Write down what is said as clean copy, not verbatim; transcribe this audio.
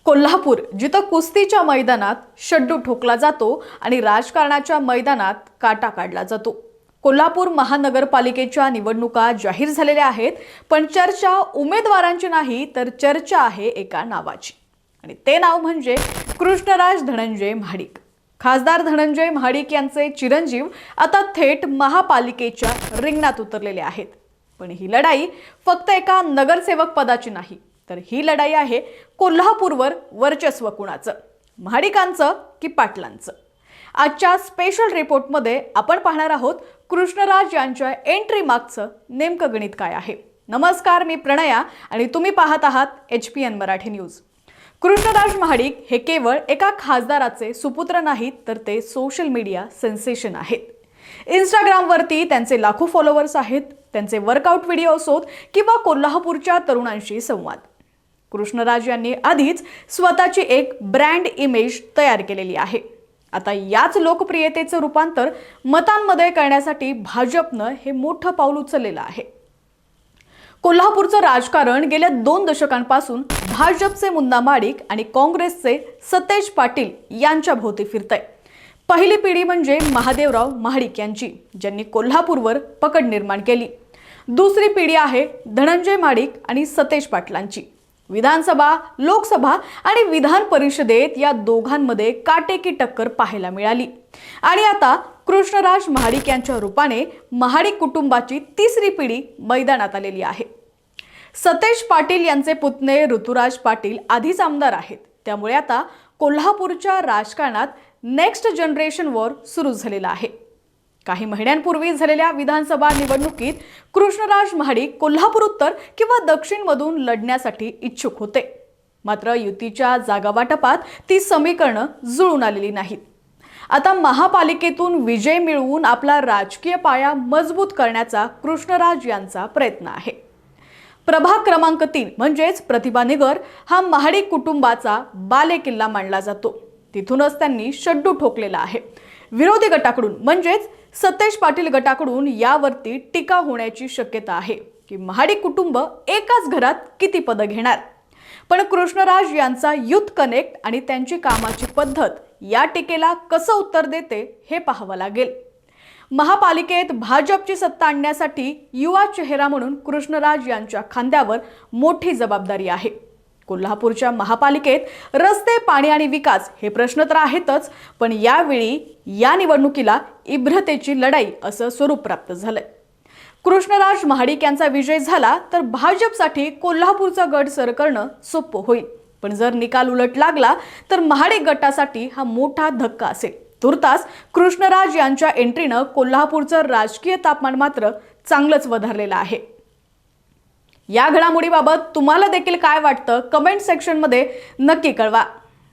कोल्हापूर जिथं कुस्तीच्या मैदानात शड्डू ठोकला जातो आणि राजकारणाच्या मैदानात काटा काढला जातो। कोल्हापूर महानगरपालिकेच्या निवडणुका जाहीर झालेल्या आहेत, पण चर्चा उमेदवारांची नाही तर चर्चा आहे एका नावाची, आणि ते नाव म्हणजे कृष्णराज धनंजय महाडिक। खासदार धनंजय महाडिक यांचे चिरंजीव आता थेट महापालिकेच्या रिंगणात उतरलेले आहेत। पण ही लढाई फक्त एका नगरसेवक पदाची नाही, तर ही लढाई आहे कोल्हापूरवर वर्चस्व कुणाचं, महाडिकांचं की पाटलांचं। आजच्या स्पेशल रिपोर्टमध्ये आपण पाहणार आहोत कृष्णराज यांच्या एंट्री मागचं नेमकं गणित काय आहे। नमस्कार, मी प्रणया आणि तुम्ही पाहत आहात HPN मराठी न्यूज। कृष्णराज महाडिक हे केवळ एका खासदाराचे सुपुत्र नाहीत, तर ते सोशल मीडिया सेन्सेशन आहेत। इंस्टाग्रामवरती त्यांचे लाखो फॉलोअर्स आहेत, त्यांचे वर्कआउट व्हिडिओ असोत किंवा कोल्हापूरच्या तरुणांशी संवाद। कृष्णराज यांनी आधीच स्वतःची एक ब्रँड इमेज तयार केलेली आहे। आता याच लोकप्रियतेचं रूपांतर मतांमध्ये करण्यासाठी भाजपनं हे मोठं पाऊल उचललेलं आहे। कोल्हापूरचं राजकारण गेल्या 2 दशकांपासून भाजपचे मुन्ना महाडिक आणि काँग्रेसचे सतेज पाटील यांच्या भोवती फिरतंय। पहिली पिढी म्हणजे महादेवराव महाडिक यांची, ज्यांनी कोल्हापूरवर पकड निर्माण केली। दुसरी पिढी आहे धनंजय महाडिक आणि सतेज पाटलांची। विधानसभा, लोकसभा आणि विधान परिषदेत या दोघांमध्ये काटेकी टक्कर पाहायला मिळाली, आणि आता कृष्णराज महाडिक यांच्या रूपाने महाडिक कुटुंबाची तिसरी पिढी मैदानात आलेली आहे। सतेज पाटील यांचे पुतणे ऋतुराज पाटील आधीच आमदार आहेत, त्यामुळे आता कोल्हापूरच्या राजकारणात नेक्स्ट जनरेशन वॉर सुरू झालेला आहे। काही महिन्यांपूर्वी झालेल्या विधानसभा निवडणुकीत कृष्णराज महाडिक कोल्हापूर उत्तर किंवा दक्षिण मधून लढण्यासाठी इच्छुक होते, मात्र युतीच्या जागा वाटपात ती समीकरणं जुळून आलेली नाहीत। आता महापालिकेतून विजय मिळवून आपला राजकीय पाया मजबूत करण्याचा कृष्णराज यांचा प्रयत्न आहे। प्रभाग क्रमांक 3 म्हणजेच प्रतिभानगर हा महाडिक कुटुंबाचा बालेकिल्ला मानला जातो। तिथूनच त्यांनी शड्डू ठोकलेला आहे। विरोधी गटाकडून म्हणजेच सतेज पाटील गटाकडून यावरती टीका होण्याची शक्यता आहे की महाडिक कुटुंब एकाच घरात किती पद घेणार। पण कृष्णराज यांचा युथ कनेक्ट आणि त्यांची कामाची पद्धत या टीकेला कसं उत्तर देते हे पाहावं लागेल। महापालिकेत भाजपची सत्ता आणण्यासाठी युवा चेहरा म्हणून कृष्णराज यांच्या खांद्यावर मोठी जबाबदारी आहे। कोल्हापूरच्या महापालिकेत रस्ते, पाणी आणि विकास हे प्रश्न तर आहेतच, पण यावेळी या निवडणुकीला इब्रतेची लढाई असं स्वरूप प्राप्त झालंय। कृष्णराज महाडिक यांचा विजय झाला तर भाजपसाठी कोल्हापूरचा गड सर करणं सोपं होईल, पण जर निकाल उलट लागला तर महाडिक गटासाठी हा मोठा धक्का असेल। तुर्तास कृष्णराज यांच्या एंट्रीनं कोल्हापूरचं राजकीय तापमान मात्र चांगलंच वधारलेलं आहे। या घडामोडीबाबत तुम्हाला देखील काय वाटतं, कमेंट सेक्शनमध्ये नक्की कळवा।